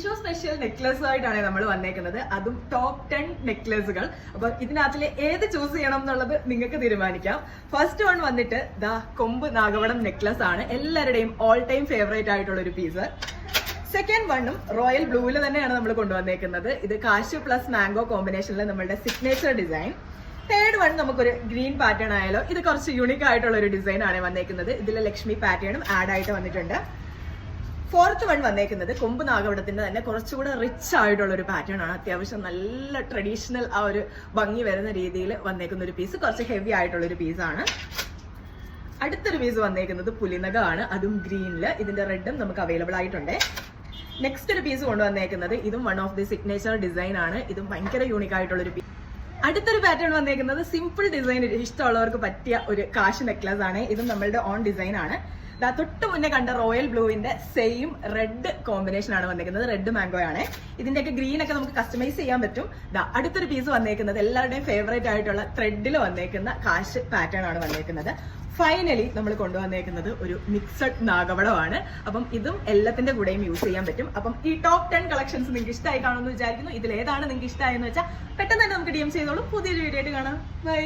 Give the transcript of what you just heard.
Vishu special നെക്ലസുമായിട്ടാണ് നമ്മൾ വന്നേക്കുന്നത്. അതും ടോപ്പ് 10 നെക്ലസുകൾ. അപ്പൊ ഇതിനകത്തില് ഏത് ചൂസ് ചെയ്യണം എന്നുള്ളത് നിങ്ങൾക്ക് തീരുമാനിക്കാം. ഫസ്റ്റ് വൺ വന്നിട്ട് ദാ കൊമ്പ് നാഗവടം നെക്ലസ് ആണ്, എല്ലാവരുടെയും ഓൾ ടൈം ഫേവറേറ്റ് ആയിട്ടുള്ള ഒരു പീസ്. സെക്കൻഡ് വണ്ണും റോയൽ ബ്ലൂവിൽ തന്നെയാണ് നമ്മൾ കൊണ്ടുവന്നേക്കുന്നത്. ഇത് കാഷ്യൂ പ്ലസ് മാംഗോ കോമ്പിനേഷനിൽ നമ്മളുടെ സിഗ്നേച്ചർ ഡിസൈൻ. തേർഡ് വൺ നമുക്കൊരു ഗ്രീൻ പാറ്റേൺ ആയാലോ, ഇത് കുറച്ച് യൂണിക് ആയിട്ടുള്ള ഒരു ഡിസൈൻ ആണ് വന്നേക്കുന്നത്. ഇതിൽ ലക്ഷ്മി പാറ്റേണും ആഡ് ആയിട്ട് വന്നിട്ടുണ്ട്. ഫോർത്ത് വൺ വന്നേക്കുന്നത് കൊമ്പ് നാഗവടത്തിന്റെ തന്നെ കുറച്ചുകൂടെ റിച്ച് ആയിട്ടുള്ള ഒരു പാറ്റേൺ ആണ്. അത്യാവശ്യം നല്ല ട്രഡീഷണൽ ആ ഒരു ഭംഗി വരുന്ന രീതിയിൽ വന്നേക്കുന്ന ഒരു പീസ്, കുറച്ച് ഹെവി ആയിട്ടുള്ള ഒരു പീസാണ്. അടുത്തൊരു പീസ് വന്നേക്കുന്നത് പുലിനകമാണ്, അതും ഗ്രീനില്. ഇതിന്റെ റെഡും നമുക്ക് അവൈലബിൾ ആയിട്ടുണ്ട്. നെക്സ്റ്റ് ഒരു പീസ് കൊണ്ടുവന്നേക്കുന്നത് ഇതും one of the signature design ആണ്. ഇതും ഭയങ്കര യൂണിക് ആയിട്ടുള്ള ഒരു പീസ്. അടുത്തൊരു പാറ്റേൺ വന്നേക്കുന്നത് സിമ്പിൾ ഡിസൈൻ ഇഷ്ടമുള്ളവർക്ക് പറ്റിയ ഒരു കാശ് നെക്ലസ് ആണ്. ഇതും നമ്മളുടെ ഓൺ ഡിസൈൻ ആണ്. തൊട്ട് മുന്നേ കണ്ട റോയൽ ബ്ലൂവിന്റെ സെയിം റെഡ് കോമ്പിനേഷൻ ആണ് വന്നേക്കുന്നത്. റെഡ് മാംഗോ ആണ്. ഇതിന്റെയൊക്കെ ഗ്രീൻ ഒക്കെ നമുക്ക് കസ്റ്റമൈസ് ചെയ്യാൻ പറ്റും. അടുത്തൊരു പീസ് വന്നേക്കുന്നത് എല്ലാവരുടെയും ഫേവറേറ്റ് ആയിട്ടുള്ള ത്രെഡിൽ വന്നേക്കുന്ന കാശ് പാറ്റേൺ ആണ് വന്നേക്കുന്നത്. ഫൈനലി നമ്മൾ കൊണ്ടുവന്നേക്കുന്നത് ഒരു മിക്സഡ് നാഗവടമാണ്. അപ്പം ഇതും എല്ലാത്തിന്റെ കൂടെയും യൂസ് ചെയ്യാൻ പറ്റും. അപ്പം ഈ ടോപ്പ് 10 കളക്ഷൻസ് നിങ്ങൾക്ക് ഇഷ്ടമായി കാണുമെന്ന് വിചാരിക്കുന്നു. ഇതിൽ ഏതാണ് നിങ്ങൾക്ക് ഇഷ്ടമായെന്ന് വെച്ചാൽ പെട്ടെന്ന് തന്നെ നമുക്ക് DM ചെയ്തോളൂ. പുതിയൊരു വീഡിയോ ആയിട്ട് കാണാം. ബൈ.